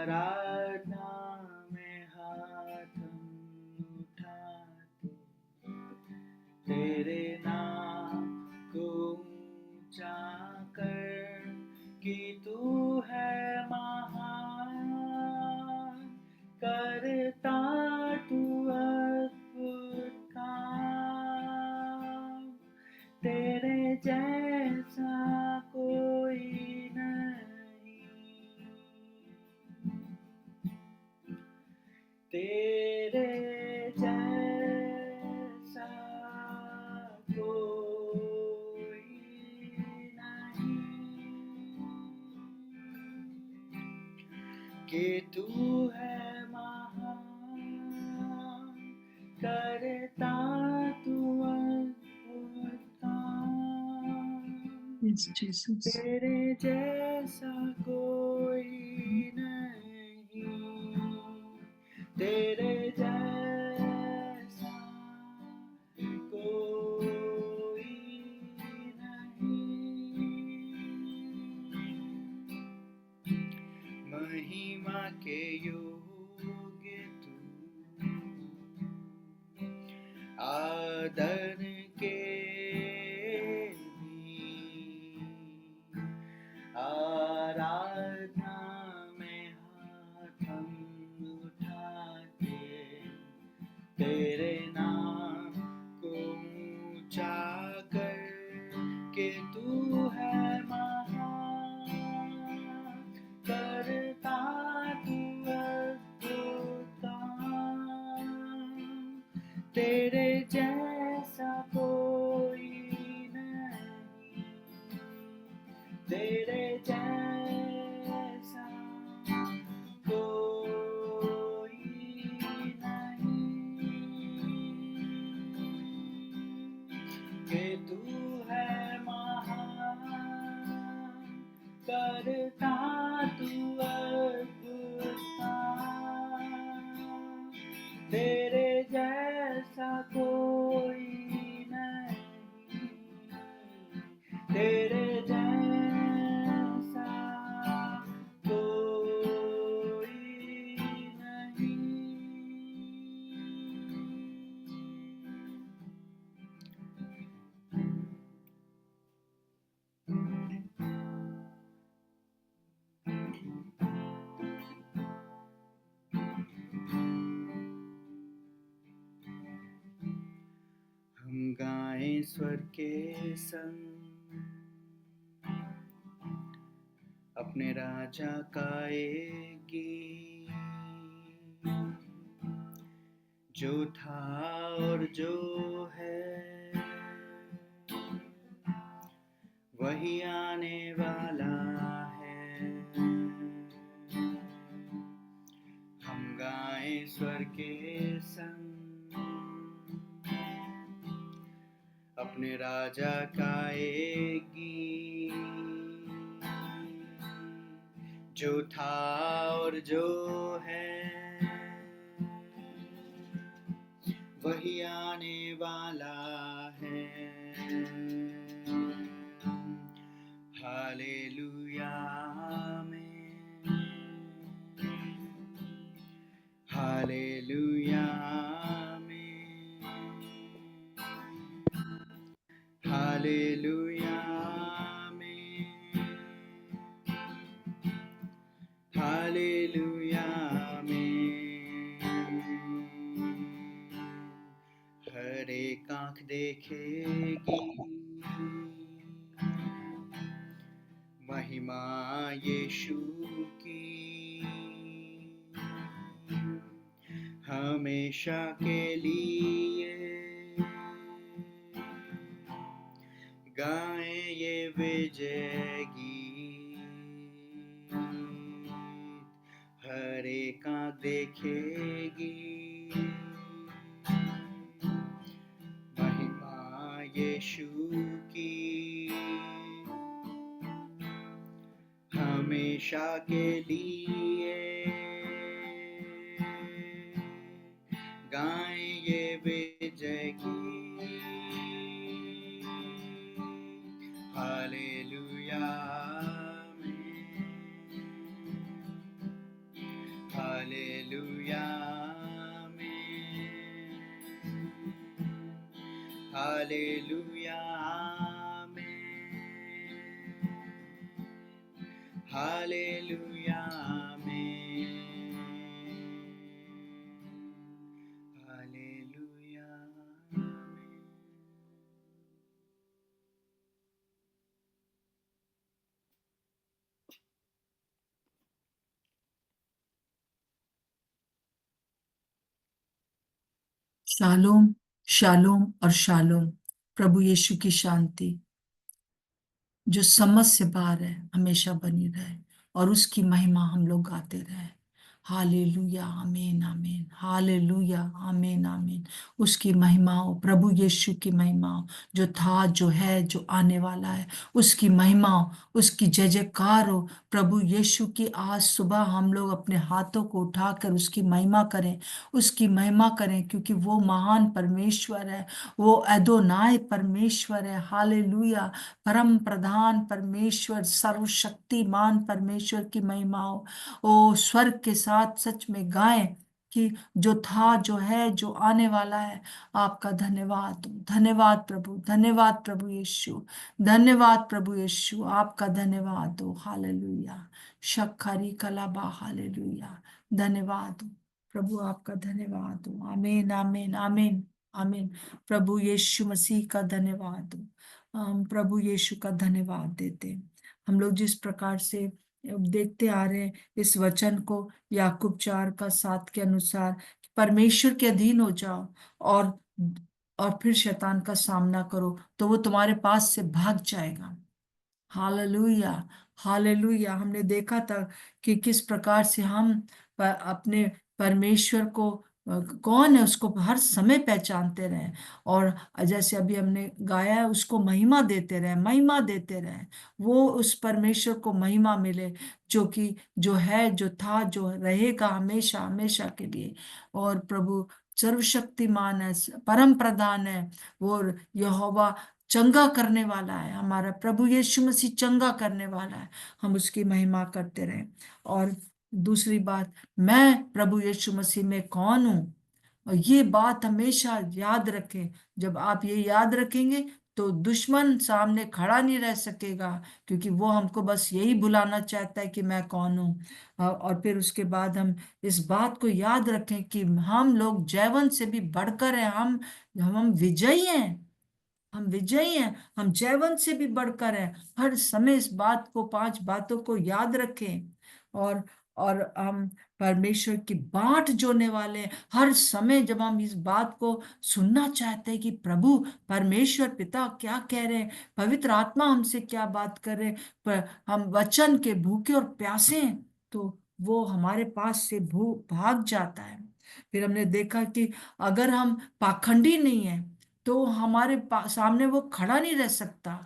आराधना में हाथ हम उठाते, तेरे नाम को ऊंचा कर कि तू है महान, करता तू अद्भुत काम, तेरे जैसा कोई नहीं, तेरे जैसा कोई नहीं, कि तू है महान, करता तू अद्भुत काम, Yes, Jesus. तेरे जैसा कोई नहीं, तेरे जैसा कोई नहीं, महिमा के योग्य तू, आदर के भी, आराधना में हाथ हम उठाते, तेरे नाम को ऊंचा कर के तू है महान, करता तू अद्भुत काम, तेरे जैसा कोई नहीं, तेरे जैसा कोई नहीं, कि तू है महान, करता तू अद्भुत काम, तेरे जैसा कोई नहीं, तेरे जैसा कोई नहीं। हम गाएं स्वर के संग अपने राजा का एक गीत, जो था और जो है वही आने वाला है। हम गाएं स्वर के संग अपने राजा का एक गीत, जो था और जो है वही आने वाला है। हालेलुया में, हालेलुया में, हालेलुया में, हालेलुया में, हर एक आँख देखेगी महिमा यीशु की, हमेशा के लिए गाएं ये विजय गीत। हर एक आँख देखेगी महिमा यीशु की, हमेशा के लिए गाएं ये विजय गीत। हालेलुया में, hallelujah amen, hallelujah amen, hallelujah amen. Shalom, shalom और शालोम। प्रभु यीशु की शांति जो समझ से पार है हमेशा बनी रहे, और उसकी महिमा हम लोग गाते रहे। हालेलुया आमीन आमीन, हालेलुया आमीन आमीन। उसकी महिमा हो, प्रभु यीशु की महिमा हो, जो था जो है जो आने वाला है, उसकी महिमा हो, उसकी जय जयकार हो। प्रभु यीशु की आज सुबह हम लोग अपने हाथों को उठाकर उसकी महिमा करें, उसकी महिमा करें, क्योंकि वो महान परमेश्वर है, वो अदोनाय परमेश्वर है। हालेलुया। परम प्रधान परमेश्वर, सर्वशक्तिमान परमेश्वर की महिमा हो। ओ स्वर्ग के साथ सच में गाएं कि जो था जो है जो आने वाला है, आपका धन्यवाद हो। धन्यवाद प्रभु, धन्यवाद प्रभु यीशु, धन्यवाद प्रभु यीशु, आपका धन्यवाद हो। हालेलुया। शक्खरी कलाबा, हालेलुया। धन्यवाद हो प्रभु, आपका धन्यवाद हो। आमीन आमीन आमीन आमीन। प्रभु यीशु मसीह का धन्यवाद हो। हम प्रभु यीशु का धन्यवाद देते हैं। हम लोग जिस प्रकार से देखते आ रहे हैं इस वचन को, याकूब 4:7 के अनुसार, परमेश्वर के अधीन हो जाओ और फिर शैतान का सामना करो तो वो तुम्हारे पास से भाग जाएगा। Hallelujah, hallelujah. हमने देखा था कि किस प्रकार से हम अपने परमेश्वर को कौन है उसको हर समय पहचानते रहे, और जैसे अभी हमने गाया है उसको महिमा देते रहे, महिमा देते रहे। वो उस परमेश्वर को महिमा मिले जो कि जो है जो था जो रहेगा हमेशा हमेशा के लिए। और प्रभु सर्वशक्तिमान है, परम प्रधान है, वो यहोवा चंगा करने वाला है। हमारा प्रभु यीशु मसीह चंगा करने वाला है। हम उसकी महिमा करते रहें। और दूसरी बात, मैं प्रभु यीशु मसीह में कौन हूँ, और ये बात हमेशा याद रखें। जब आप ये याद रखेंगे तो दुश्मन सामने खड़ा नहीं रह सकेगा, क्योंकि वो हमको बस यही भुलाना चाहता है कि मैं कौन हूँ। और फिर उसके बाद हम इस बात को याद रखें कि हम लोग जयवंत से भी बढ़कर हैं। हम विजयी हैं, हम विजयी हैं, हम जयवंत से भी बढ़कर हैं। हर समय इस बात को, 5 बातों को याद रखें। और हम परमेश्वर की बाट जोड़ने वाले हैं। हर समय जब हम इस बात को सुनना चाहते हैं कि प्रभु परमेश्वर पिता क्या कह रहे हैं, पवित्र आत्मा हमसे क्या बात कर रहे हैं, पर हम वचन के भूखे और प्यासे हैं, तो वो हमारे पास से भू भाग जाता है। फिर हमने देखा कि अगर हम पाखंडी नहीं है तो हमारे सामने वो खड़ा नहीं रह सकता।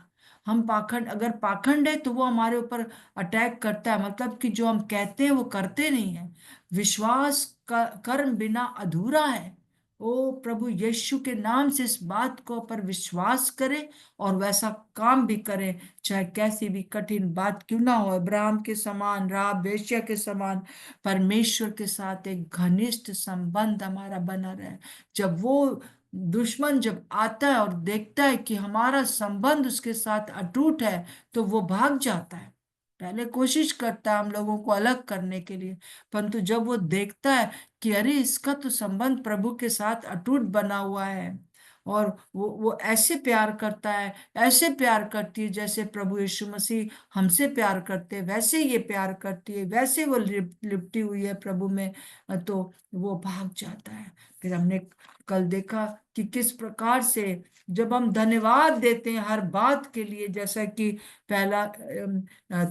हम पाखंड, अगर पाखंड है तो वो हमारे ऊपर अटैक करता है, मतलब कि जो हम कहते हैं वो करते नहीं है। विश्वास का कर्म बिना अधूरा है। ओ प्रभु यीशु के नाम से इस बात को पर विश्वास करें और वैसा काम भी करें, चाहे कैसी भी कठिन बात क्यों ना हो। अब्राहम के समान, राब वेश्या के समान परमेश्वर के साथ एक घनिष्ठ संबंध हमारा बना रहे। जब वो दुश्मन जब आता है और देखता है कि हमारा संबंध उसके साथ अटूट है, तो वो भाग जाता है। पहले कोशिश करता है हम लोगों को अलग करने के लिए, परंतु जब वो देखता है कि अरे इसका तो संबंध प्रभु के साथ अटूट बना हुआ है, और वो ऐसे प्यार करता है, ऐसे प्यार करती है जैसे प्रभु यीशु मसीह हमसे प्यार करते हैं, वैसे ये प्यार करती है, वैसे वो लिपटी हुई है प्रभु में, तो वो भाग जाता है। फिर हमने कल देखा कि किस प्रकार से जब हम धन्यवाद देते हैं हर बात के लिए, जैसा कि पहला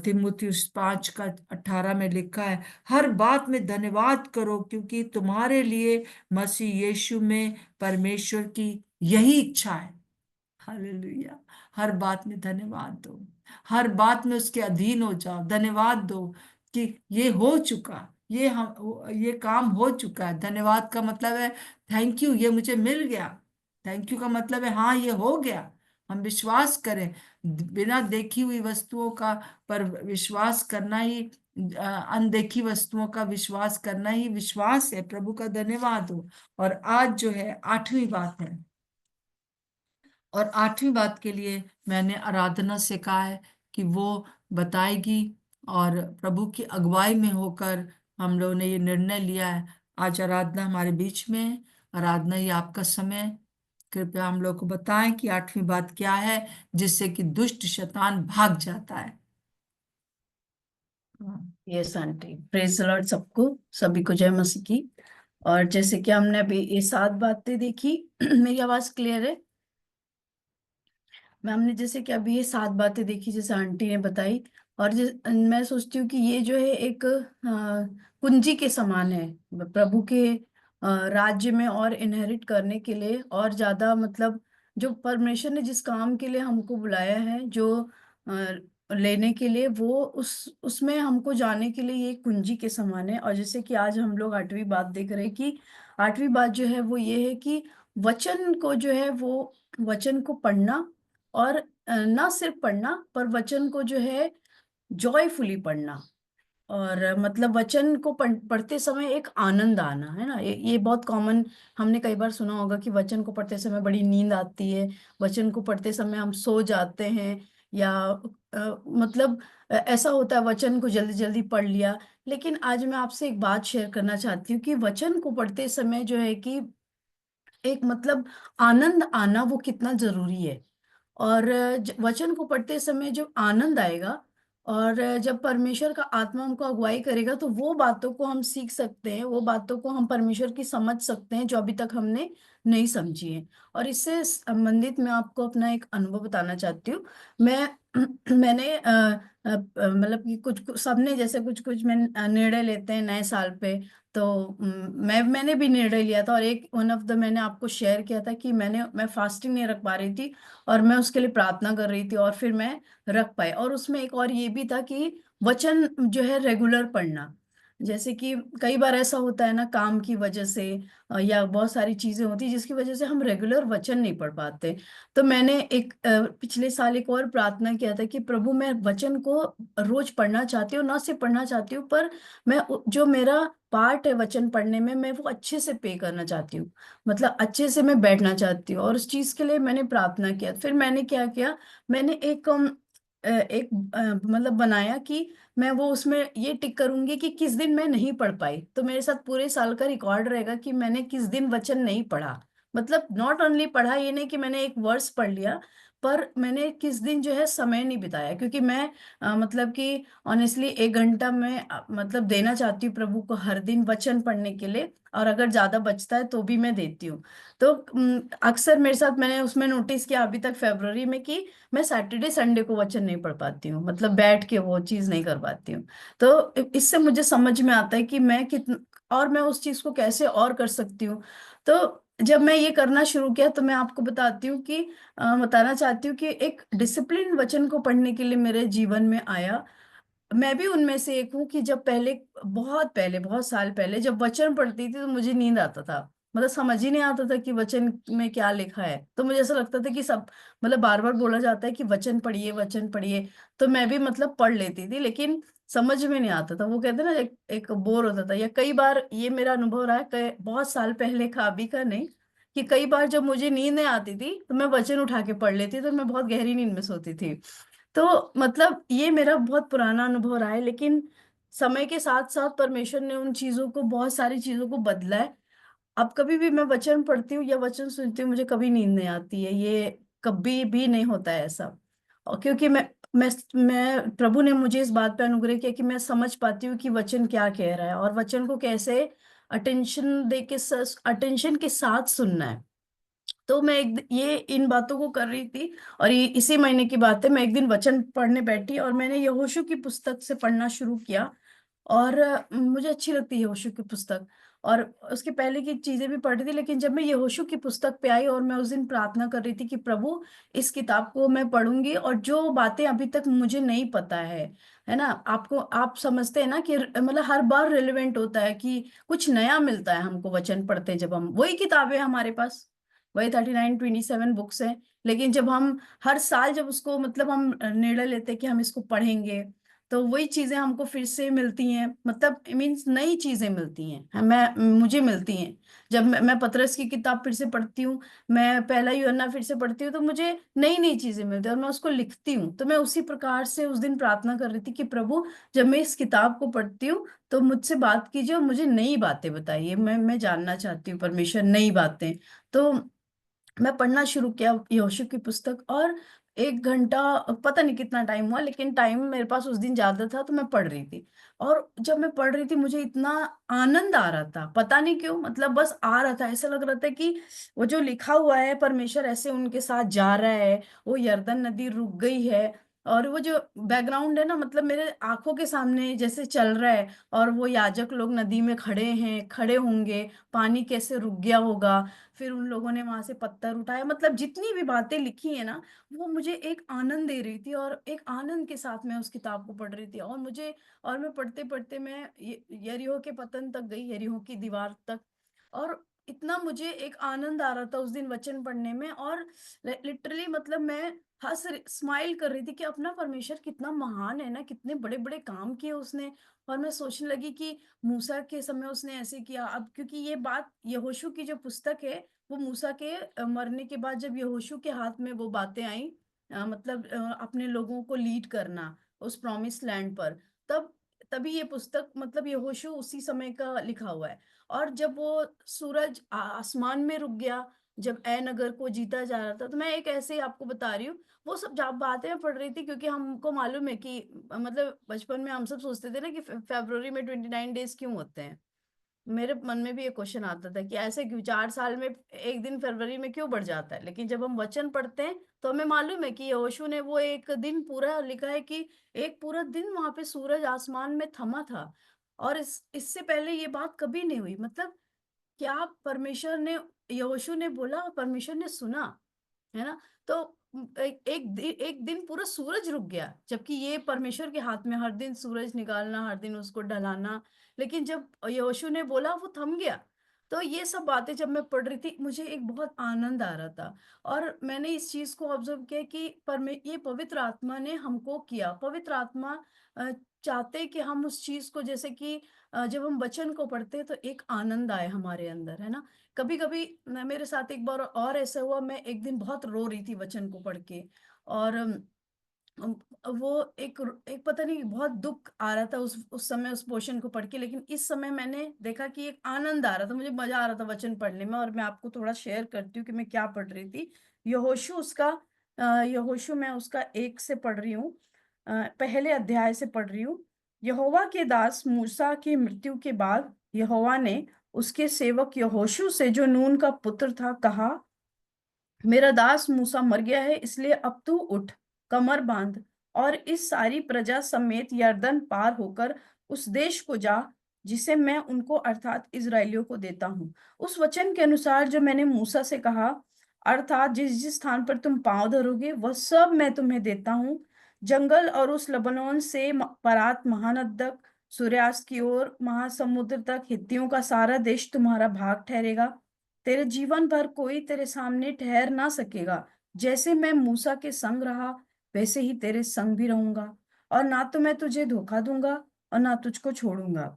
तीमुथियुस 5:18 में लिखा है, हर बात में धन्यवाद करो क्योंकि तुम्हारे लिए मसीह यीशु में परमेश्वर की यही इच्छा है। हालेलुया। हर बात में धन्यवाद दो, हर बात में उसके अधीन हो जाओ, धन्यवाद दो कि ये हो चुका, ये काम हो चुका है। धन्यवाद का मतलब है थैंक यू, ये मुझे मिल गया। थैंक यू का मतलब है हाँ ये हो गया। हम विश्वास करें, बिना देखी हुई वस्तुओं का पर विश्वास करना ही, अनदेखी वस्तुओं का विश्वास करना ही विश्वास है। प्रभु का धन्यवाद हो। और आज जो है 8वीं बात है, और 8वीं बात के लिए मैंने आराधना से कहा है कि वो बताएगी, और प्रभु की अगुवाई में होकर हम लोगों ने ये निर्णय लिया है। आज आराधना हमारे बीच में है। आराधना ये आपका समय है। कृपया हम लोग को बताएं कि 8वीं बात क्या है, जिससे कि दुष्ट शैतान भाग जाता है। यस आंटी, प्रेज लॉर्ड सबको, सभी को जय मसीह की। और जैसे कि हमने अभी ये 7 बातें देखी मेरी आवाज क्लियर है मैम? हमने जैसे कि अभी ये 7 बातें देखी जैसे आंटी ने बताई, और मैं सोचती हूँ कि ये जो है एक कुंजी के समान है प्रभु के राज्य में और इनहेरिट करने के लिए, और ज्यादा मतलब जो परमेश्वर ने जिस काम के लिए हमको बुलाया है, जो लेने के लिए, वो उसमें हमको जाने के लिए ये एक कुंजी के समान है। और जैसे कि आज हम लोग 8वीं बात देख रहे हैं कि 8वीं बात जो है वो ये है कि वचन को जो है वो वचन को पढ़ना, और ना सिर्फ पढ़ना पर वचन को जो है जॉयफुली पढ़ना। और मतलब वचन को पढ़ते समय एक आनंद आना, है ना? ये बहुत कॉमन, हमने कई बार सुना होगा कि वचन को पढ़ते समय बड़ी नींद आती है, वचन को पढ़ते समय हम सो जाते हैं, या मतलब ऐसा होता है, वचन को जल्दी जल्दी पढ़ लिया। लेकिन आज मैं आपसे एक बात शेयर करना चाहती हूँ कि वचन को पढ़ते समय जो है कि एक मतलब आनंद आना वो कितना जरूरी है। और वचन को पढ़ते समय जो आनंद आएगा, और जब परमेश्वर का आत्मा हमको अगुवाई करेगा, तो वो बातों को हम सीख सकते हैं, वो बातों को हम परमेश्वर की समझ सकते हैं जो अभी तक हमने नहीं समझी है। और इससे संबंधित मैं आपको अपना एक अनुभव बताना चाहती हूँ। मैं मैंने मतलब कि कुछ सबने जैसे कुछ कुछ मैं निर्णय लेते हैं नए साल पे, तो मैंने भी निर्णय लिया था, और एक वन ऑफ द मैंने आपको शेयर किया था कि मैं फास्टिंग नहीं रख पा रही थी, और मैं उसके लिए प्रार्थना कर रही थी, और फिर मैं रख पाई। और उसमें एक और ये भी था कि वचन जो है रेगुलर पढ़ना। जैसे कि कई बार ऐसा होता है ना, काम की वजह से या बहुत सारी चीजें होती है जिसकी वजह से हम रेगुलर वचन नहीं पढ़ पाते। तो मैंने एक पिछले साल एक और प्रार्थना किया था कि प्रभु, मैं वचन को रोज पढ़ना चाहती हूँ, ना सिर्फ पढ़ना चाहती हूँ, पर मैं जो मेरा पार्ट है वचन पढ़ने में, मैं वो अच्छे से पे करना चाहती हूँ, मतलब अच्छे से मैं बैठना चाहती हूँ। और उस चीज के लिए मैंने प्रार्थना किया। फिर मैंने क्या किया, मैंने मतलब बनाया कि मैं वो उसमें ये टिक करूंगी कि किस दिन मैं नहीं पढ़ पाई, तो मेरे साथ पूरे साल का रिकॉर्ड रहेगा कि मैंने किस दिन वचन नहीं पढ़ा। मतलब नॉट ओनली पढ़ा, ये नहीं कि मैंने एक वर्स पढ़ लिया, पर मैंने किस दिन जो है समय नहीं बिताया। क्योंकि मैं मतलब कि ऑनेस्टली 1 घंटा मैं मतलब देना चाहती हूँ प्रभु को हर दिन वचन पढ़ने के लिए, और अगर ज्यादा बचता है तो भी मैं देती हूँ। तो अक्सर मेरे साथ मैंने उसमें नोटिस किया अभी तक फरवरी में कि मैं सैटरडे संडे को वचन नहीं पढ़ पाती हूँ, मतलब बैठ के वो चीज नहीं कर पाती हूँ। तो इससे मुझे समझ में आता है कि मैं कितना, और मैं उस चीज को कैसे और कर सकती हूँ। तो जब मैं ये करना शुरू किया, तो मैं आपको बताती हूँ कि बताना चाहती हूँ कि एक डिसिप्लिन वचन को पढ़ने के लिए मेरे जीवन में आया। मैं भी उनमें से एक हूँ कि जब पहले बहुत साल पहले जब वचन पढ़ती थी तो मुझे नींद आता था, मतलब समझ ही नहीं आता था कि वचन में क्या लिखा है। तो मुझे ऐसा लगता था कि सब मतलब बार बार बोला जाता है कि वचन पढ़िए वचन पढ़िए, तो मैं भी मतलब पढ़ लेती थी, लेकिन समझ में नहीं आता था। वो कहते हैं ना, एक बोर होता था। या कई बार ये मेरा अनुभव रहा है, बहुत साल पहले का, अभी का नहीं, कि कई बार जब मुझे नींद नहीं आती थी तो मैं वचन उठा के पढ़ लेती, तो मैं बहुत गहरी नींद में सोती थी। तो मतलब ये मेरा बहुत पुराना अनुभव रहा है, लेकिन समय के साथ साथ परमेश्वर ने उन चीजों को, बहुत सारी चीजों को बदला है। अब कभी भी मैं वचन पढ़ती हूँ या वचन सुनती हूँ, मुझे कभी नींद नहीं आती है, ये कभी भी नहीं होता है ऐसा। और क्योंकि मैं प्रभु ने मुझे इस बात पे अनुग्रह किया कि मैं समझ पाती हूँ कि वचन क्या कह रहा है, और वचन को कैसे अटेंशन के साथ सुनना है। तो मैं ये इन बातों को कर रही थी, और ये इसी महीने की बात है, मैं एक दिन वचन पढ़ने बैठी और मैंने यहोशू की पुस्तक से पढ़ना शुरू किया। और मुझे अच्छी लगती है यहोशू की पुस्तक, और उसके पहले की चीजें भी पढ़ी थी। लेकिन जब मैं यहोशू की पुस्तक पे आई, और मैं उस दिन प्रार्थना कर रही थी कि प्रभु, इस किताब को मैं पढ़ूंगी, और जो बातें अभी तक मुझे नहीं पता है ना, आप समझते हैं ना कि मतलब हर बार रिलेवेंट होता है कि कुछ नया मिलता है हमको वचन पढ़ते हैं। जब हम वही किताबें हमारे पास, वही 39-27 बुक्स हैं, लेकिन जब हम हर साल जब उसको मतलब हम निर्णय लेते हैं कि हम इसको पढ़ेंगे, तो वही चीजें हमको फिर से मिलती हैं, मतलब मीन्स नई चीजें मिलती हैं, मुझे मिलती हैं। जब मैं पतरस की किताब फिर से पढ़ती हूँ, मैं पहला यूहन्ना फिर से पढ़ती हूँ, तो मुझे नई नई चीजें मिलती हैं और मैं उसको लिखती हूँ। तो मैं उसी प्रकार से उस दिन प्रार्थना कर रही थी कि प्रभु, जब मैं इस किताब को पढ़ती हूँ तो मुझसे बात कीजिए और मुझे नई बातें बताइए, मैं जानना चाहती हूँ परमेश्वर नई बातें। तो मैं पढ़ना शुरू किया यहोशू की पुस्तक, और 1 घंटा, पता नहीं कितना टाइम हुआ, लेकिन टाइम मेरे पास उस दिन ज्यादा था तो मैं पढ़ रही थी। और जब मैं पढ़ रही थी मुझे इतना आनंद आ रहा था, पता नहीं क्यों, मतलब बस आ रहा था, ऐसा लग रहा था कि वो जो लिखा हुआ है परमेश्वर ऐसे उनके साथ जा रहा है, वो यरदन नदी रुक गई है, और वो जो बैकग्राउंड है ना, मतलब मेरे आंखों के सामने जैसे चल रहा है, और वो याजक लोग नदी में खड़े होंगे, पानी कैसे रुक गया होगा, फिर उन लोगों ने वहां से पत्थर उठाया, मतलब जितनी भी बातें लिखी है ना, वो मुझे एक आनंद दे रही थी, और एक आनंद के साथ मैं उस किताब को पढ़ रही थी। और मैं पढ़ते पढ़ते मैं यरीहो के पतन तक गई, यरीहो की दीवार तक। और इतना मुझे एक आनंद आ रहा था उस दिन वचन पढ़ने में, और लिटरली मतलब मैं स्माइल कर रही थी कि अपना परमेश्वर कितना महान है ना, कितने बड़े बड़े काम किए उसने। और मैं सोचने लगी कि मूसा के समय उसने ऐसे किया, अब क्योंकि ये बात यहोशू की जो पुस्तक है, वो मूसा के मरने के बाद जब यहोशू के हाथ में वो बातें आई, मतलब अपने लोगों को लीड करना उस प्रॉमिस लैंड पर, तब तभी ये पुस्तक, मतलब यहोशू उसी समय का लिखा हुआ है। और जब वो सूरज आसमान में रुक गया, जब ए नगर को जीता जा रहा था, तो मैं एक ऐसे ही आपको बता रही हूँ, वो सब जब बातें मैं पढ़ रही थी, क्योंकि हमको मालूम है कि मतलब बचपन में हम सब सोचते थे ना कि फरवरी में 29 डेज क्यों होते हैं। मेरे मन में भी ये क्वेश्चन आता था कि ऐसे क्यों 4 साल में एक दिन फरवरी में क्यों बढ़ जाता है। लेकिन जब हम वचन पढ़ते हैं तो हमें मालूम है कि यहोशू ने वो एक दिन पूरा लिखा है कि एक पूरा दिन वहां पे सूरज आसमान में थमा था, और इससे पहले ये बात कभी नहीं हुई। मतलब क्या परमेश्वर ने, यहोशू ने बोला और परमेश्वर ने सुना, है ना। तो एक दिन पूरा सूरज रुक गया, जबकि ये परमेश्वर के हाथ में हर दिन सूरज निकालना, हर दिन उसको ढलाना। लेकिन जब यहोशू ने बोला वो थम गया। तो ये सब बातें जब मैं पढ़ रही थी मुझे एक बहुत आनंद आ रहा था। और मैंने इस चीज को ऑब्जर्व किया कि ये पवित्र आत्मा ने हमको किया, पवित्र आत्मा अ, चाहते कि हम उस चीज को, जैसे कि जब हम वचन को पढ़ते हैं तो एक आनंद आए हमारे अंदर, है ना। कभी कभी मेरे साथ एक बार और ऐसा हुआ, मैं एक दिन बहुत रो रही थी वचन को पढ़ के, और अम, वो एक पता नहीं बहुत दुख आ रहा था उस समय उस पोर्शन को पढ़ के। लेकिन इस समय मैंने देखा कि एक आनंद आ रहा था, मुझे मजा आ रहा था वचन पढ़ने में। और मैं आपको थोड़ा शेयर करती हूँ कि मैं क्या पढ़ रही थी। यहोशू उसका यहोशू मैं उसका 1 से पढ़ रही हूँ, पहले अध्याय से पढ़ रही हूँ। यहोवा के दास मूसा की मृत्यु के बाद यहोवा ने उसके सेवक यहोशू से, जो नून का पुत्र था, कहा, मेरा दास मूसा मर गया है, इसलिए अब तू उठ, कमर बांध, और इस सारी प्रजा समेत यरदन पार होकर उस देश को जा जिसे मैं उनको अर्थात इजराइलियों को देता हूँ। उस वचन के अनुसार जो मैंने मूसा से कहा, अर्थात जिस जिस स्थान पर तुम पांव धरोगे वह सब मैं तुम्हें देता हूँ। जंगल और उस लबनोन से परात महानद तक, सूर्यास्त की ओर महासमुद्र तक, हित्तियों का सारा देश तुम्हारा भाग ठहरेगा। तेरे जीवन भर कोई तेरे सामने ठहर ना सकेगा। जैसे मैं मूसा के संग रहा वैसे ही तेरे संग भी रहूंगा, और ना तो मैं तुझे धोखा दूंगा और ना तुझको छोड़ूंगा।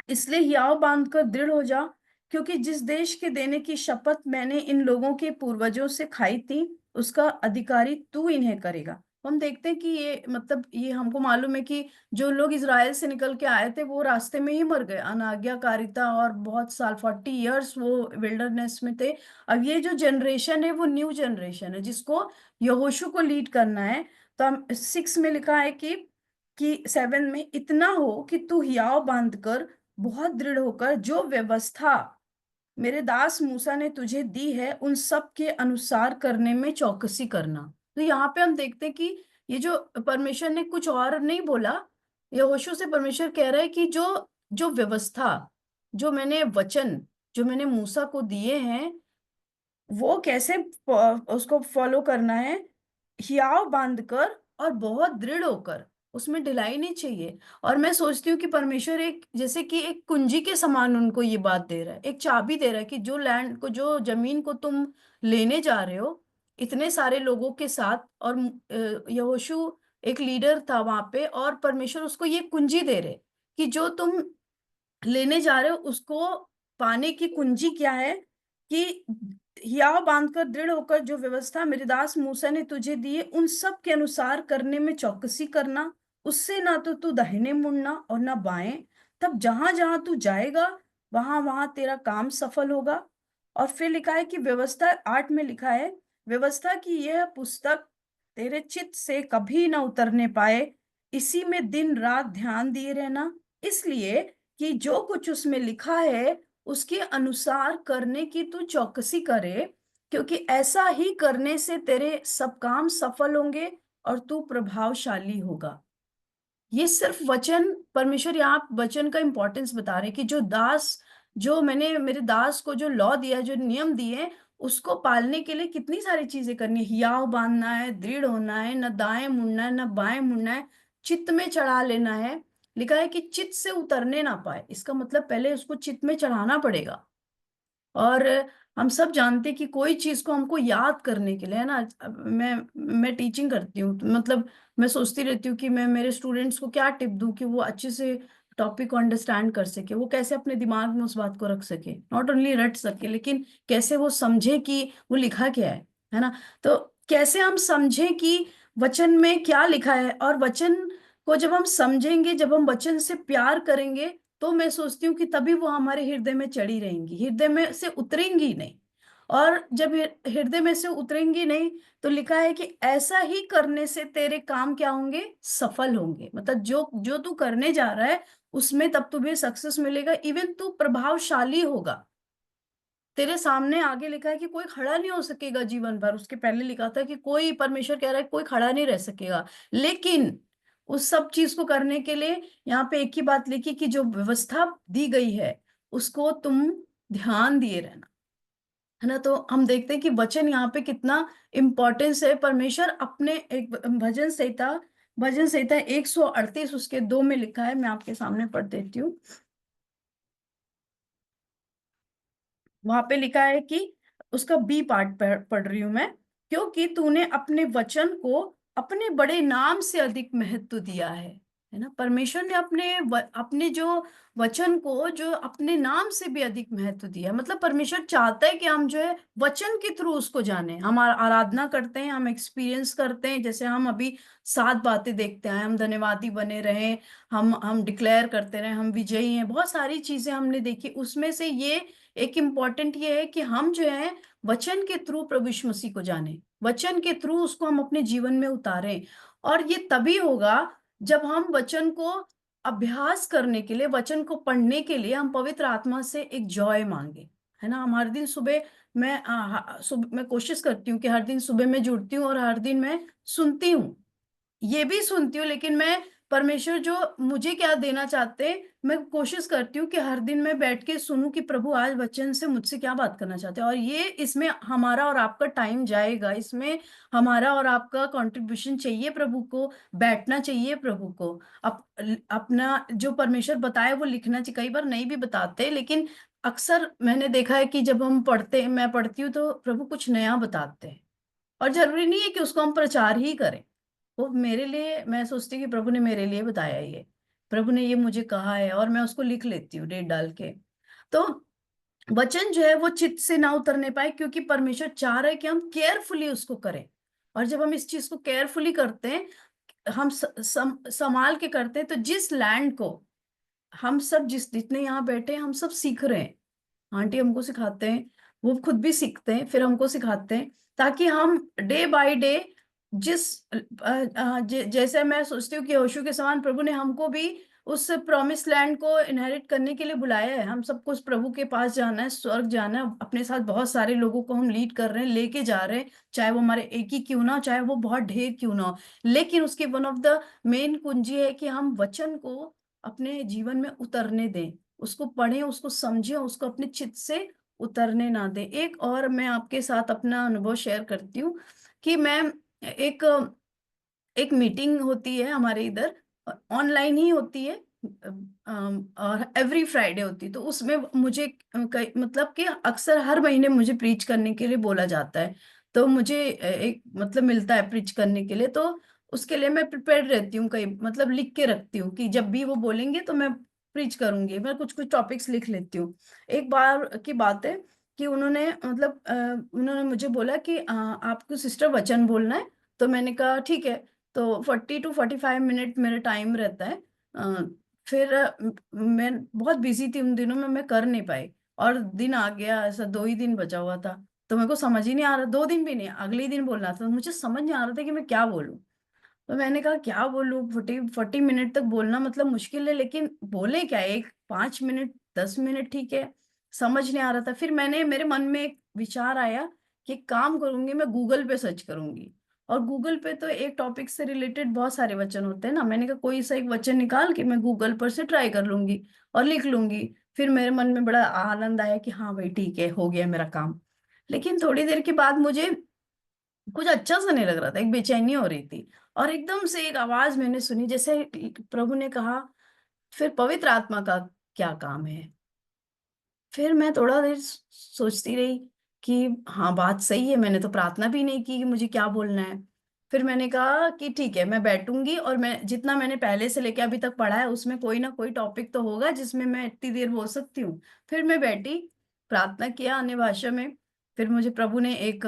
इसलिए हियाव बांधकर दृढ़ हो जा, क्योंकि जिस देश के देने की शपथ मैंने इन लोगों के पूर्वजों से खाई थी उसका अधिकारी तू इन्हें करेगा। हम देखते हैं कि ये, मतलब ये हमको मालूम है कि जो लोग इज़राइल से निकल के आए थे वो रास्ते में ही मर गए, अनाज्ञाकारिता, और बहुत साल 40 इयर्स वो विल्डरनेस में थे। अब ये जो जनरेशन है वो न्यू जनरेशन है जिसको यहोशू को लीड करना है। तो हम 6 में लिखा है कि 7 में, इतना हो कि तू हियाव बांध कर बहुत दृढ़ होकर जो व्यवस्था मेरे दास मूसा ने तुझे दी है उन सब के अनुसार करने में चौकसी करना। तो यहाँ पे हम देखते हैं कि ये जो परमेश्वर ने कुछ और नहीं बोला, यहोशू से परमेश्वर कह रहा है कि जो जो व्यवस्था, जो मैंने वचन, जो मैंने मूसा को दिए हैं, वो कैसे उसको फॉलो करना है, हियाव बांधकर और बहुत दृढ़ होकर, उसमें ढिलाई नहीं चाहिए। और मैं सोचती हूँ कि परमेश्वर एक, जैसे कि एक कुंजी के समान उनको ये बात दे रहा है, एक चाबी दे रहा है कि जो लैंड को, जो जमीन को तुम लेने जा रहे हो इतने सारे लोगों के साथ। और यहोशू एक लीडर था वहां पे, और परमेश्वर उसको ये कुंजी दे रहे कि जो तुम लेने जा रहे हो उसको पाने की कुंजी क्या है, कि हियाव बांधकर दृढ़ होकर जो व्यवस्था मेरे दास मूसा ने तुझे दी है उन सब के अनुसार करने में चौकसी करना, उससे ना तो तू दाहिने मुड़ना और ना बाएं, तब जहां जहां तू जाएगा वहां वहां तेरा काम सफल होगा। और फिर लिखा है कि व्यवस्था 8 में लिखा है, व्यवस्था की यह पुस्तक तेरे चित्त से कभी ना उतरने पाए, इसी में दिन रात ध्यान दिए रहना, इसलिए कि जो कुछ उसमें लिखा है उसके अनुसार करने की तू चौकसी करे, क्योंकि ऐसा ही करने से तेरे सब काम सफल होंगे और तू प्रभावशाली होगा। ये सिर्फ वचन, परमेश्वर यहाँ वचन का इंपॉर्टेंस बता रहे कि जो दास, जो मैंने मेरे दास को जो लॉ दिया, जो नियम दिए हैं, उसको पालने के लिए कितनी सारी चीजें करनी है। हियाव बांधना है, दृढ़ होना है, न दाएं मुड़ना है न बाएं मुड़ना है, चित्त में चढ़ा लेना है। लिखा है कि चित्त से उतरने ना पाए, इसका मतलब पहले उसको चित्त में चढ़ाना पड़ेगा। और हम सब जानते हैं कि कोई चीज को हमको याद करने के लिए, है ना, अब मैं टीचिंग करती हूँ, तो मतलब मैं सोचती रहती हूँ कि मैं मेरे स्टूडेंट्स को क्या टिप दूं कि वो अच्छे से टॉपिक को अंडरस्टैंड कर सके, वो कैसे अपने दिमाग में उस बात को रख सके, नॉट ओनली रट सके लेकिन कैसे वो समझे कि वो लिखा क्या है ना। तो कैसे हम समझें कि वचन में क्या लिखा है, और वचन को जब हम समझेंगे, जब हम वचन से प्यार करेंगे, तो मैं सोचती हूँ कि तभी वो हमारे हृदय में चढ़ी रहेंगी, हृदय में से उतरेंगी नहीं। और जब हृदय में से उतरेंगी नहीं, तो लिखा है कि ऐसा ही करने से तेरे काम क्या होंगे, सफल होंगे। मतलब जो जो तू करने जा रहा है उसमें तब तुम्हें सक्सेस मिलेगा, इवन तू प्रभावशाली होगा। तेरे सामने आगे लिखा है कि कोई खड़ा नहीं हो सकेगा जीवन भर, उसके पहले लिखा था कि कोई, परमेश्वर कह रहा है कोई खड़ा नहीं रह सकेगा। लेकिन उस सब चीज को करने के लिए यहाँ पे एक ही बात लिखी कि जो व्यवस्था दी गई है उसको तुम ध्यान दिए रहना, है ना। तो हम देखते हैं कि वचन यहाँ पे कितना इंपॉर्टेंस है। परमेश्वर अपने एक भजन संहिता 138 उसके 2 में लिखा है, मैं आपके सामने पढ़ देती हूँ। वहां पे लिखा है कि उसका बी पार्ट पढ़ रही हूं मैं, क्योंकि तूने अपने वचन को अपने बड़े नाम से अधिक महत्व दिया है ना। परमेश्वर ने अपने जो वचन को जो अपने नाम से भी अधिक महत्व दिया है। मतलब परमेश्वर चाहता है कि हम जो है वचन के थ्रू उसको जाने, हम आराधना करते हैं, हम एक्सपीरियंस करते हैं, जैसे हम अभी 7 बातें देखते हैं, हम धन्यवादी बने रहें, हम डिक्लेयर करते रहे, हम विजयी हैं, बहुत सारी चीजें हमने देखी। उसमें से ये एक इम्पॉर्टेंट ये है कि हम जो है वचन के थ्रू प्रभु यीशु मसीह को जाने, वचन के थ्रू उसको हम अपने जीवन में उतारें। और ये तभी होगा जब हम वचन को अभ्यास करने के लिए, वचन को पढ़ने के लिए हम पवित्र आत्मा से एक जॉय मांगे, है ना। हम हर दिन सुबह, मैं कोशिश करती हूँ कि हर दिन सुबह मैं जुड़ती हूँ और हर दिन मैं सुनती हूँ, ये भी सुनती हूँ, लेकिन मैं परमेश्वर जो मुझे क्या देना चाहते हैं, मैं कोशिश करती हूँ कि हर दिन मैं बैठ के सुनूं कि प्रभु आज वचन से मुझसे क्या बात करना चाहते हैं। और ये, इसमें हमारा और आपका टाइम जाएगा, इसमें हमारा और आपका कंट्रीब्यूशन चाहिए प्रभु को, बैठना चाहिए प्रभु को, अपना जो परमेश्वर बताए वो लिखना चाहिए। कई बार नहीं भी बताते, लेकिन अक्सर मैंने देखा है कि जब हम पढ़ते, मैं पढ़ती हूँ तो प्रभु कुछ नया बताते हैं, और जरूरी नहीं है कि उसको हम प्रचार ही करें। वो मेरे लिए, मैं सोचती हूँ कि प्रभु ने मेरे लिए बताया, ये प्रभु ने ये मुझे कहा है, और मैं उसको लिख लेती हूँ डेट डाल के। तो वचन जो है वो चित्त से ना उतरने पाए, क्योंकि परमेश्वर चाह रहा है कि हम केयरफुली उसको करें। और जब हम इस चीज को केयरफुली करते हैं, हम संभाल के करते हैं, तो जिस लैंड को हम सब, जितने यहाँ बैठे हैं, हम सब सीख रहे हैं। आंटी हमको सिखाते हैं, वो खुद भी सीखते हैं, फिर हमको सिखाते हैं, ताकि हम डे बाय डे जिस जैसे मैं सोचती हूँ कि यहोशू के समान प्रभु ने हमको भी उस प्रॉमिस लैंड को इनहेरिट करने के लिए बुलाया है। हम सबको उस प्रभु के पास जाना है, स्वर्ग जाना है, अपने साथ बहुत सारे लोगों को हम लीड कर रहे हैं, लेके जा रहे हैं, चाहे वो हमारे एक ही क्यों ना हो, चाहे वो बहुत ढेर क्यों ना हो। लेकिन उसकी वन ऑफ द मेन कुंजी है कि हम वचन को अपने जीवन में उतरने दें, उसको पढ़ें, उसको समझें, उसको अपने चित्त से उतरने ना दें। एक और मैं आपके साथ अपना अनुभव शेयर करती हूँ कि मैं एक एक मीटिंग होती है हमारे इधर, ऑनलाइन ही होती है, और एवरी फ्राइडे होती है। तो उसमें मुझे मतलब कि अक्सर हर महीने मुझे प्रीच करने के लिए बोला जाता है, तो मुझे एक मतलब मिलता है प्रीच करने के लिए। तो उसके लिए मैं प्रिपेयर्ड रहती हूँ, कहीं मतलब लिख के रखती हूँ कि जब भी वो बोलेंगे तो मैं प्रीच करूंगी, मैं कुछ कुछ टॉपिक्स लिख लेती हूँ। एक बार की बात है कि उन्होंने मतलब उन्होंने मुझे बोला कि आपको सिस्टर वचन बोलना है। तो मैंने कहा ठीक है। तो 40 to 45 मिनट मेरा टाइम रहता है। फिर मैं बहुत बिजी थी उन दिनों में, मैं कर नहीं पाई। और दिन आ गया, ऐसा 2 ही दिन बचा हुआ था। तो मेरे को समझ ही नहीं आ रहा, 2 दिन भी नहीं, अगले ही दिन बोलना था, तो मुझे समझ नहीं आ रहा था कि मैं क्या बोलूं। तो मैंने कहा क्या बोलूं, 40 40 मिनट तक बोलना मतलब मुश्किल है, लेकिन बोले क्या, एक 5 मिनट 10 मिनट ठीक है। समझ नहीं आ रहा था। फिर मैंने, मेरे मन में एक विचार आया कि एक काम करूंगी, मैं गूगल पे सर्च करूंगी। और गूगल पे तो एक टॉपिक से रिलेटेड बहुत सारे वचन होते हैं ना, मैंने कहा कोई सा एक वचन निकाल के मैं गूगल पर से ट्राई कर लूंगी और लिख लूंगी। फिर मेरे मन में बड़ा आनंद आया कि हाँ भाई ठीक है, हो गया मेरा काम। लेकिन थोड़ी देर के बाद मुझे कुछ अच्छा सा नहीं लग रहा था, एक बेचैनी हो रही थी। और एकदम से एक आवाज मैंने सुनी, जैसे प्रभु ने कहा, फिर पवित्र आत्मा का क्या काम है। फिर मैं थोड़ा देर सोचती रही कि हाँ बात सही है, मैंने तो प्रार्थना भी नहीं की कि मुझे क्या बोलना है। फिर मैंने कहा कि ठीक है, मैं बैठूंगी और मैं जितना मैंने पहले से लेके अभी तक पढ़ा है उसमें कोई ना कोई टॉपिक तो होगा जिसमें मैं इतनी देर बोल सकती हूँ। फिर मैं बैठी, प्रार्थना किया अन्य भाषा में। फिर मुझे प्रभु ने एक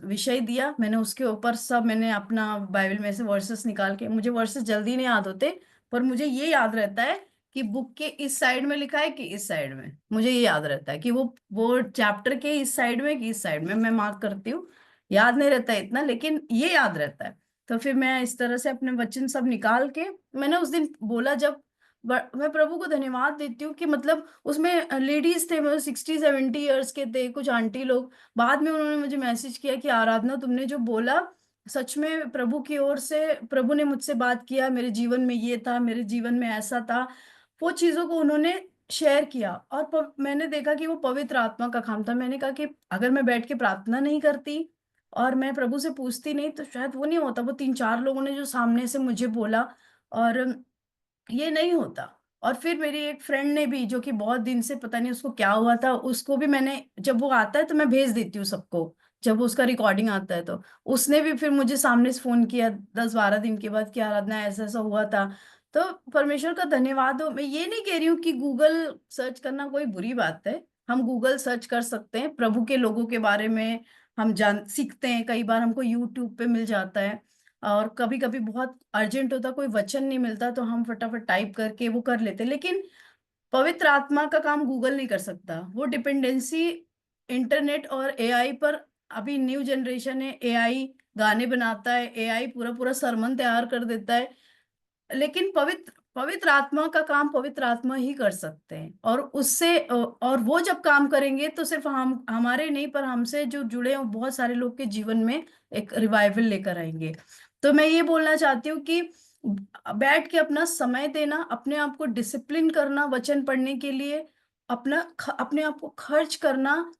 विषय दिया, मैंने उसके ऊपर सब, मैंने अपना बाइबल में से वर्सेस निकाल के, मुझे वर्सेस जल्दी नहीं याद होते, पर मुझे ये याद रहता है कि बुक के इस साइड में लिखा है कि इस साइड में, मुझे ये याद रहता है कि वो चैप्टर के इस साइड में कि इस साइड में, मैं मार्क करती हूँ। याद नहीं रहता है इतना, लेकिन ये याद रहता है। तो फिर मैं इस तरह से अपने वचन सब निकाल के मैंने उस दिन बोला। जब मैं प्रभु को धन्यवाद देती हूँ कि मतलब उसमें लेडीज थे, मतलब 60 70 ईयर्स के थे, कुछ आंटी लोग। बाद में उन्होंने मुझे मैसेज किया कि आराधना, तुमने जो बोला सच में प्रभु की ओर से, प्रभु ने मुझसे बात किया, मेरे जीवन में ये था, मेरे जीवन में ऐसा था। वो चीजों को उन्होंने शेयर किया। और मैंने देखा कि वो पवित्र आत्मा का काम था। मैंने कहा कि अगर मैं बैठ के प्रार्थना नहीं करती और मैं प्रभु से पूछती नहीं तो शायद वो नहीं होता, वो 3 4 लोगों ने जो सामने से मुझे बोला, और ये नहीं होता। और फिर मेरी एक फ्रेंड ने भी, जो कि बहुत दिन से पता नहीं उसको क्या हुआ था, उसको भी मैंने, जब वो आता है तो मैं भेज देती हूँ सबको, जब उसका रिकॉर्डिंग आता है तो उसने भी फिर मुझे सामने से फोन किया 10 12 दिन के बाद कि आराधना ऐसा ऐसा हुआ था। तो परमेश्वर का धन्यवाद हो। मैं ये नहीं कह रही हूँ कि गूगल सर्च करना कोई बुरी बात है, हम गूगल सर्च कर सकते हैं प्रभु के लोगों के बारे में, हम जान सीखते हैं, कई बार हमको यूट्यूब पे मिल जाता है। और कभी कभी बहुत अर्जेंट होता, कोई वचन नहीं मिलता, तो हम फटाफट टाइप करके वो कर लेते। लेकिन पवित्र आत्मा का काम गूगल नहीं कर सकता, वो डिपेंडेंसी इंटरनेट और एआई पर। अभी न्यू जनरेशन है, एआई गाने बनाता है, एआई पूरा पूरा सरमन तैयार कर देता है। लेकिन पवित्र पवित्र आत्मा का काम पवित्र आत्मा ही कर सकते हैं। और उससे और वो जब काम करेंगे तो सिर्फ हम हमारे नहीं, पर हमसे जो जुड़े हैं बहुत सारे लोग के जीवन में एक रिवाइवल लेकर आएंगे। तो मैं ये बोलना चाहती हूँ कि बैठ के अपना समय देना, अपने आप को डिसिप्लिन करना वचन पढ़ने के लिए, अपने आप को खर्च करना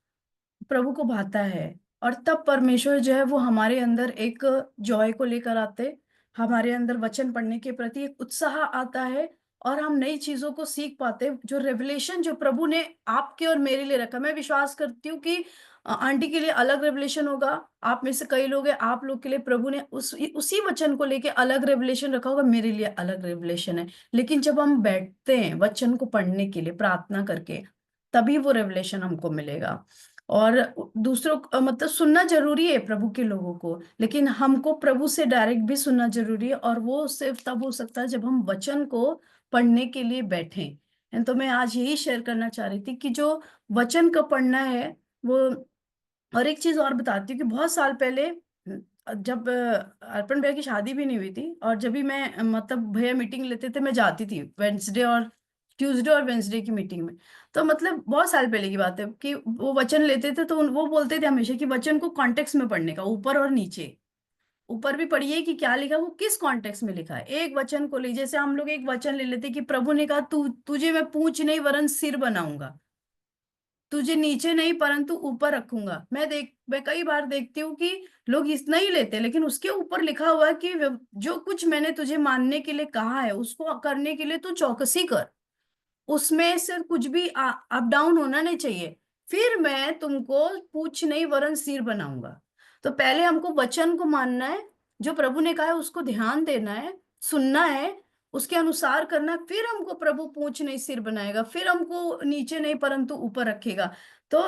प्रभु को भाता है। और तब परमेश्वर जो है वो हमारे अंदर एक जॉय को लेकर आते, हमारे अंदर वचन पढ़ने के प्रति एक उत्साह आता है, और हम नई चीजों को सीख पाते। जो रेवलेशन जो प्रभु ने आपके और मेरे लिए रखा, मैं विश्वास करती हूँ कि आंटी के लिए अलग रेवलेशन होगा, आप में से कई लोग हैं, आप लोग के लिए प्रभु ने उसी वचन को लेके अलग रेवलेशन रखा होगा, मेरे लिए अलग रेवलेशन है। लेकिन जब हम बैठते हैं वचन को पढ़ने के लिए प्रार्थना करके, तभी वो रेवलेशन हमको मिलेगा। और दूसरों मतलब सुनना जरूरी है प्रभु के लोगों को, लेकिन हमको प्रभु से डायरेक्ट भी सुनना जरूरी है, और वो सिर्फ तब हो सकता है जब हम वचन को पढ़ने के लिए बैठें। तो मैं आज यही शेयर करना चाह रही थी कि जो वचन का पढ़ना है वो। और एक चीज और बताती हूँ कि बहुत साल पहले जब अर्पण भैया की शादी भी नहीं हुई थी, और जब भी मैं मतलब भैया मीटिंग लेते थे, मैं जाती थी वेंसडे और ट्यूसडे और वेंसडे की मीटिंग में। तो मतलब बहुत साल पहले की बात है कि वो वचन लेते थे, तो वो बोलते थे हमेशा कि वचन को कॉन्टेक्स्ट में पढ़ने का, ऊपर और नीचे। ऊपर भी पढ़िए कि क्या लिखा है, वो किस कॉन्टेक्स्ट में लिखा है। एक वचन को ले, जैसे हम लोग एक वचन ले लेते कि प्रभु ने कहा तुझे मैं पूंछ नहीं वरन सिर बनाऊंगा, तुझे नीचे नहीं परंतु ऊपर रखूंगा। मैं कई बार देखती हूँ कि लोग इतना ही लेते, लेकिन उसके ऊपर लिखा हुआ है कि जो कुछ मैंने तुझे मानने के लिए कहा है उसको करने के लिए तू चौकसी कर, उसमें से कुछ भी अप डाउन होना नहीं चाहिए, फिर मैं तुमको पूछ नहीं वरन सिर बनाऊंगा। तो पहले हमको वचन को मानना है, जो प्रभु ने कहा है उसको ध्यान देना है, सुनना है, उसके अनुसार करना है, फिर हमको प्रभु पूंछ नहीं सिर बनाएगा, फिर हमको नीचे नहीं परंतु ऊपर रखेगा। तो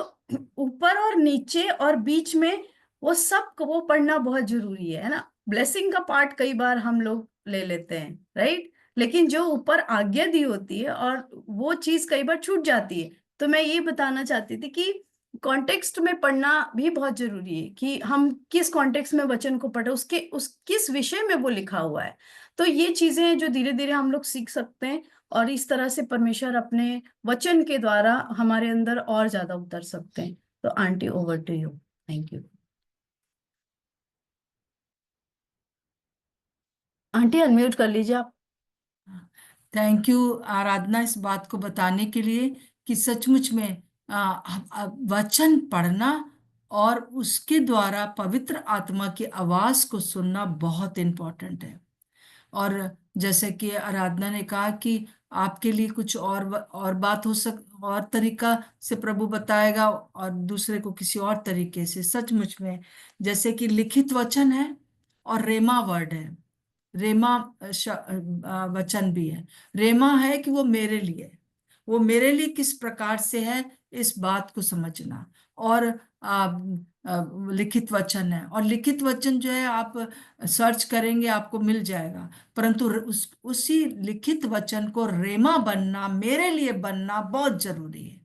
ऊपर और नीचे और बीच में वो सब को वो पढ़ना बहुत जरूरी है ना। ब्लेसिंग का पार्ट कई बार हम लोग ले लेते हैं, राइट, लेकिन जो ऊपर आज्ञा दी होती है और वो चीज कई बार छूट जाती है। तो मैं ये बताना चाहती थी कि कॉन्टेक्स्ट में पढ़ना भी बहुत जरूरी है, कि हम किस कॉन्टेक्स्ट में वचन को पढ़े, उसके उस किस विषय में वो लिखा हुआ है। तो ये चीजें हैं जो धीरे धीरे हम लोग सीख सकते हैं, और इस तरह से परमेश्वर अपने वचन के द्वारा हमारे अंदर और ज्यादा उतर सकते हैं। तो aunty, over to you. Thank you. Aunty unmute कर लीजिए आप। थैंक यू आराधना इस बात को बताने के लिए कि सचमुच में वचन पढ़ना और उसके द्वारा पवित्र आत्मा की आवाज को सुनना बहुत इम्पोर्टेंट है। और जैसे कि आराधना ने कहा कि आपके लिए कुछ और बात हो और तरीका से प्रभु बताएगा और दूसरे को किसी और तरीके से। सचमुच में जैसे कि लिखित वचन है और रेमा वर्ड है। रेमा वचन भी है। रेमा है कि वो मेरे लिए किस प्रकार से है, इस बात को समझना। और लिखित वचन है, और लिखित वचन जो है आप सर्च करेंगे आपको मिल जाएगा। परंतु उसी लिखित वचन को रेमा बनना, मेरे लिए बनना बहुत जरूरी है।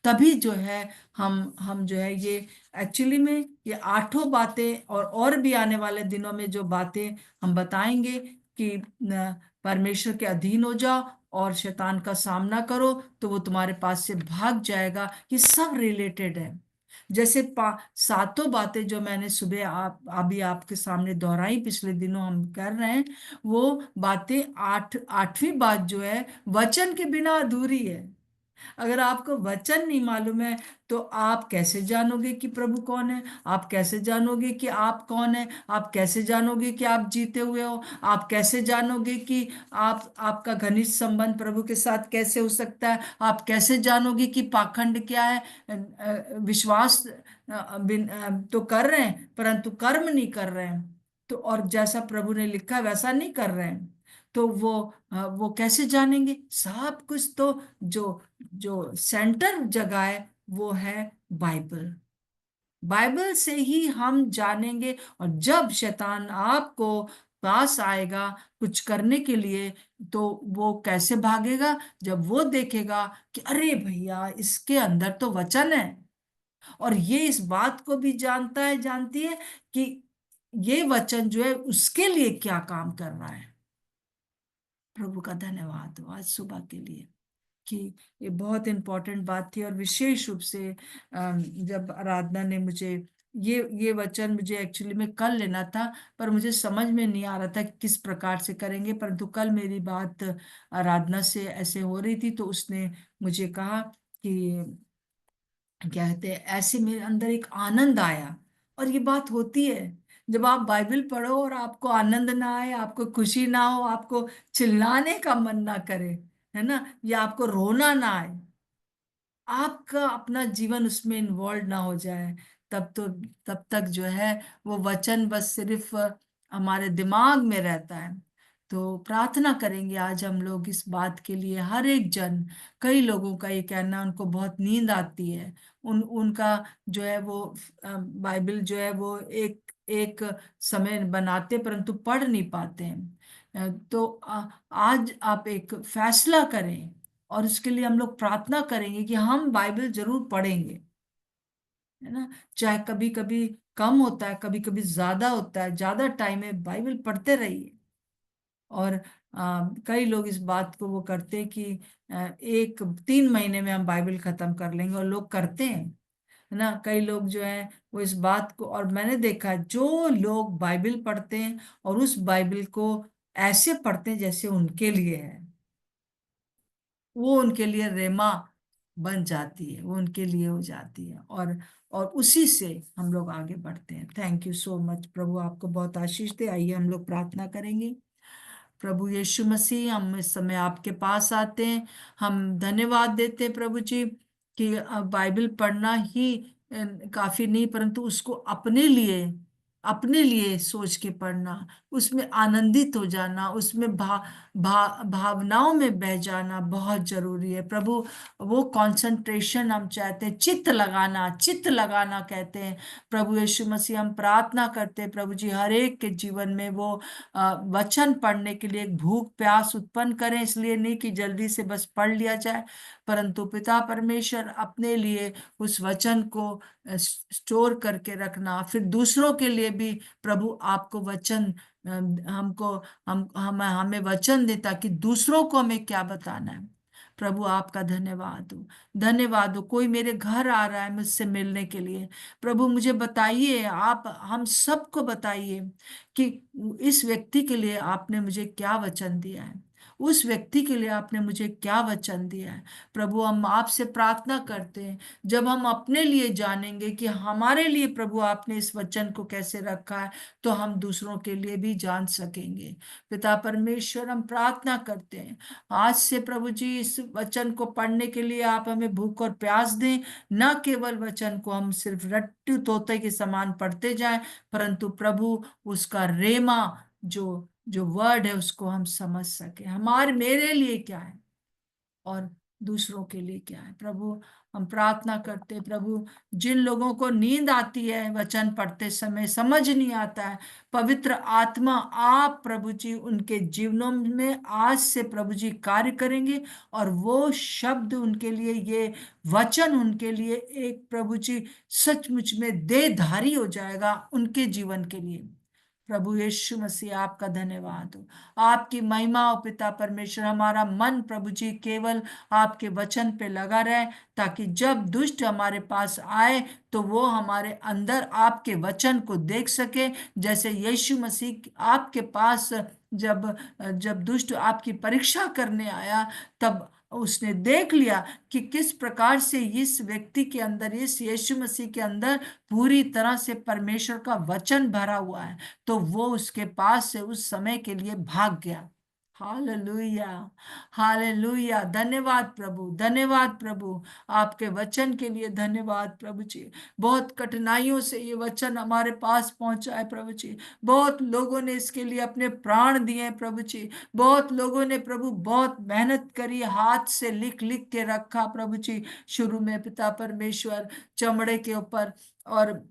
तभी जो है हम जो है ये एक्चुअली में ये 8 बातें और भी आने वाले दिनों में जो बातें हम बताएंगे कि परमेश्वर के अधीन हो जाओ और शैतान का सामना करो तो वो तुम्हारे पास से भाग जाएगा। ये सब रिलेटेड है। जैसे 7 बातें जो मैंने सुबह अभी आपके सामने दोहराई, पिछले दिनों हम कर रहे हैं, वो बातें 8वीं बात जो है वचन के बिना अधूरी है। अगर आपको वचन नहीं मालूम है तो आप कैसे जानोगे कि प्रभु कौन है? आप कैसे जानोगे कि आप कौन है? आप कैसे जानोगे कि आप जीते हुए हो? आप कैसे जानोगे कि आपका घनिष्ठ संबंध प्रभु के साथ कैसे हो सकता है? आप कैसे जानोगे कि पाखंड क्या है? विश्वास तो कर रहे हैं परंतु कर्म नहीं कर रहे हैं, तो और जैसा प्रभु ने लिखा है वैसा नहीं कर रहे हैं, तो वो कैसे जानेंगे? सब कुछ तो जो जो सेंटर जगह है वो है बाइबल। बाइबल से ही हम जानेंगे। और जब शैतान आपको पास आएगा कुछ करने के लिए, तो वो कैसे भागेगा? जब वो देखेगा कि अरे भैया इसके अंदर तो वचन है, और ये इस बात को भी जानती है कि ये वचन जो है उसके लिए क्या काम कर रहा है। प्रभु का धन्यवाद हो आज सुबह के लिए कि ये बहुत इंपॉर्टेंट बात थी। और विशेष रूप से जब आराधना ने मुझे ये वचन मुझे एक्चुअली में कल लेना था, पर मुझे समझ में नहीं आ रहा था कि किस प्रकार से करेंगे। परंतु कल मेरी बात आराधना से ऐसे हो रही थी तो उसने मुझे कहा कि क्या कहते हैं, ऐसे मेरे अंदर एक आनंद आया। और ये बात होती है जब आप बाइबल पढ़ो और आपको आनंद ना आए, आपको खुशी ना हो, आपको चिल्लाने का मन ना करे, है ना, या आपको रोना ना आए, आपका अपना जीवन उसमें इन्वॉल्व ना हो जाए, तब तक जो है वो वचन बस सिर्फ हमारे दिमाग में रहता है। तो प्रार्थना करेंगे आज हम लोग इस बात के लिए। हर एक जन, कई लोगों का ये कहना उनको बहुत नींद आती है, उनका जो है वो बाइबल जो है वो एक एक समय बनाते परंतु पढ़ नहीं पाते हैं। तो आज आप एक फैसला करें और उसके लिए हम लोग प्रार्थना करेंगे कि हम बाइबल जरूर पढ़ेंगे, है ना। चाहे कभी कभी कम होता है, कभी कभी ज्यादा होता है, ज्यादा टाइम है, बाइबल पढ़ते रहिए। और कई लोग इस बात को वो करते हैं कि 3 महीने में हम बाइबल खत्म कर लेंगे, और लोग करते हैं, है ना। कई लोग जो है वो इस बात को, और मैंने देखा है जो लोग बाइबल पढ़ते हैं और उस बाइबल को ऐसे पढ़ते हैं जैसे उनके लिए है, वो उनके लिए रेमा बन जाती है, वो उनके लिए हो जाती है। और उसी से हम लोग आगे बढ़ते हैं। Thank you so much. प्रभु आपको बहुत आशीष दे। आइए हम लोग प्रार्थना करेंगे। प्रभु यीशु मसीह, हम इस समय आपके पास आते हैं। हम धन्यवाद देते हैं प्रभु जी कि बाइबल पढ़ना ही काफी नहीं, परंतु उसको अपने लिए अपने लिए सोच के पढ़ना, उसमें आनंदित हो जाना, उसमें भावनाओं में बह जाना बहुत जरूरी है प्रभु। वो कंसंट्रेशन हम चाहते हैं, चित्त लगाना कहते हैं प्रभु यीशु मसीह। हम प्रार्थना करते हैं प्रभु जी हर एक के जीवन में वो वचन पढ़ने के लिए एक भूख प्यास उत्पन्न करें, इसलिए नहीं कि जल्दी से बस पढ़ लिया जाए, परंतु पिता परमेश्वर अपने लिए उस वचन को स्टोर करके रखना, फिर दूसरों के लिए भी प्रभु आपको वचन हमको हमें वचन दे, ताकि दूसरों को हमें क्या बताना है। प्रभु आपका धन्यवाद हो, धन्यवाद हो। कोई मेरे घर आ रहा है मुझसे मिलने के लिए, प्रभु मुझे बताइए, आप हम सबको बताइए कि इस व्यक्ति के लिए आपने मुझे क्या वचन दिया है, उस व्यक्ति के लिए आपने मुझे क्या वचन दिया है। प्रभु हम आपसे प्रार्थना करते हैं, जब हम अपने लिए जानेंगे कि हमारे लिए प्रभु आपने इस वचन को कैसे रखा है, तो हम दूसरों के लिए भी जान सकेंगे। पिता परमेश्वर हम प्रार्थना करते हैं आज से प्रभु जी इस वचन को पढ़ने के लिए आप हमें भूख और प्यास दें, न केवल वचन को हम सिर्फ रट्टू तोते के समान पढ़ते जाएं, परंतु प्रभु उसका रेमा जो जो वर्ड है उसको हम समझ सके, हमारे मेरे लिए क्या है और दूसरों के लिए क्या है। प्रभु हम प्रार्थना करते हैं प्रभु, जिन लोगों को नींद आती है वचन पढ़ते समय, समझ नहीं आता है, पवित्र आत्मा आप प्रभु जी उनके जीवनों में आज से प्रभु जी कार्य करेंगे, और वो शब्द उनके लिए, ये वचन उनके लिए एक प्रभु जी सचमुच में देहधारी हो जाएगा उनके जीवन के लिए। प्रभु यीशु मसीह आपका धन्यवाद हो, आपकी महिमा हो पिता परमेश्वर। हमारा मन प्रभु जी केवल आपके वचन पे लगा रहे, ताकि जब दुष्ट हमारे पास आए तो वो हमारे अंदर आपके वचन को देख सके, जैसे यीशु मसीह आपके पास जब जब दुष्ट आपकी परीक्षा करने आया, तब उसने देख लिया कि किस प्रकार से इस व्यक्ति के अंदर, इस यीशु मसीह के अंदर पूरी तरह से परमेश्वर का वचन भरा हुआ है, तो वो उसके पास से उस समय के लिए भाग गया। हालेलुया, हालेलुया, धन्यवाद प्रभु, धन्यवाद प्रभु, आपके वचन के लिए धन्यवाद प्रभु जी। बहुत कठिनाइयों से ये वचन हमारे पास पहुंचा है प्रभु जी, बहुत लोगों ने इसके लिए अपने प्राण दिए हैं प्रभु जी, बहुत लोगों ने प्रभु बहुत मेहनत करी, हाथ से लिख लिख के रखा प्रभु जी, शुरू में पिता परमेश्वर चमड़े के ऊपर और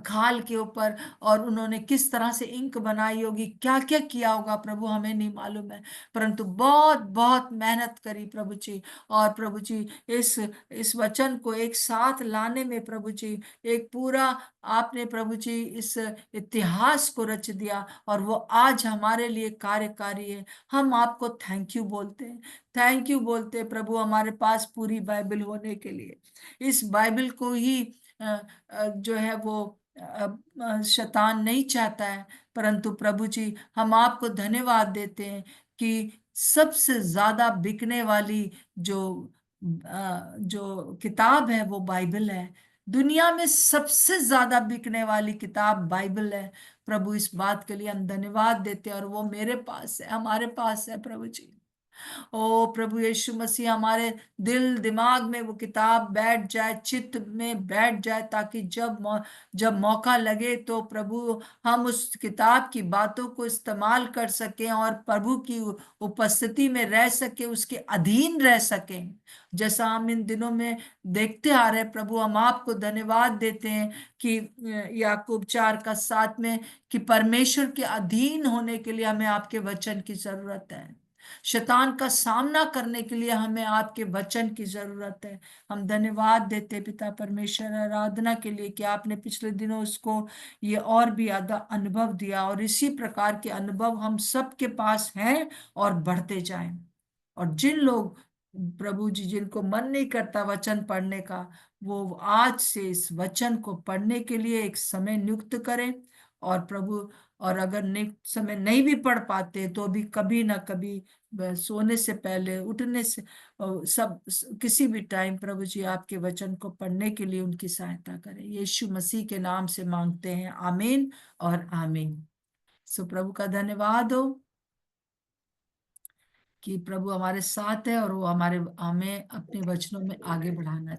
खाल के ऊपर, और उन्होंने किस तरह से इंक बनाई होगी, क्या क्या किया होगा प्रभु हमें नहीं मालूम है, परंतु बहुत बहुत मेहनत करी प्रभु जी। और प्रभु जी इस वचन को एक साथ लाने में प्रभु जी एक पूरा आपने प्रभु जी इस इतिहास को रच दिया, और वो आज हमारे लिए कार्यकारी है। हम आपको थैंक यू बोलते हैं, थैंक यू बोलते हैं प्रभु, हमारे पास पूरी बाइबल होने के लिए। इस बाइबल को ही जो है वो शैतान नहीं चाहता है, परंतु प्रभु जी हम आपको धन्यवाद देते हैं कि सबसे ज्यादा बिकने वाली जो जो किताब है वो बाइबल है। दुनिया में सबसे ज्यादा बिकने वाली किताब बाइबल है प्रभु, इस बात के लिए हम धन्यवाद देते हैं, और वो मेरे पास है, हमारे पास है प्रभु जी। ओ प्रभु यीशु मसीह, हमारे दिल दिमाग में वो किताब बैठ जाए, चित्त में बैठ जाए, ताकि जब मौका लगे तो प्रभु हम उस किताब की बातों को इस्तेमाल कर सकें, और प्रभु की उपस्थिति में रह सके, उसके अधीन रह सकें, जैसा हम इन दिनों में देखते आ रहे। प्रभु हम आपको धन्यवाद देते हैं कि याकूब 4:7 में कि परमेश्वर के अधीन होने के लिए हमें आपके वचन की जरूरत है, शैतान का सामना करने के लिए हमें आपके वचन की जरूरत है। हम धन्यवाद देते पिता परमेश्वर आराधना के लिए कि आपने पिछले दिनों उसको ये और भी ज्यादा अनुभव दिया, और इसी प्रकार के अनुभव हम सबके पास हैं और बढ़ते जाएं। और जिन लोग प्रभु जी जिनको मन नहीं करता वचन पढ़ने का, वो आज से इस वचन को पढ़ने के लिए एक समय नियुक्त करें, और प्रभु, और अगर समय नहीं भी पढ़ पाते तो भी कभी ना कभी सोने से पहले, उठने से किसी भी टाइम प्रभु जी आपके वचन को पढ़ने के लिए उनकी सहायता करें। यीशु मसीह के नाम से मांगते हैं, आमीन और आमीन। सो प्रभु का धन्यवाद हो कि प्रभु हमारे साथ है, और वो हमें अपने वचनों में आगे बढ़ाना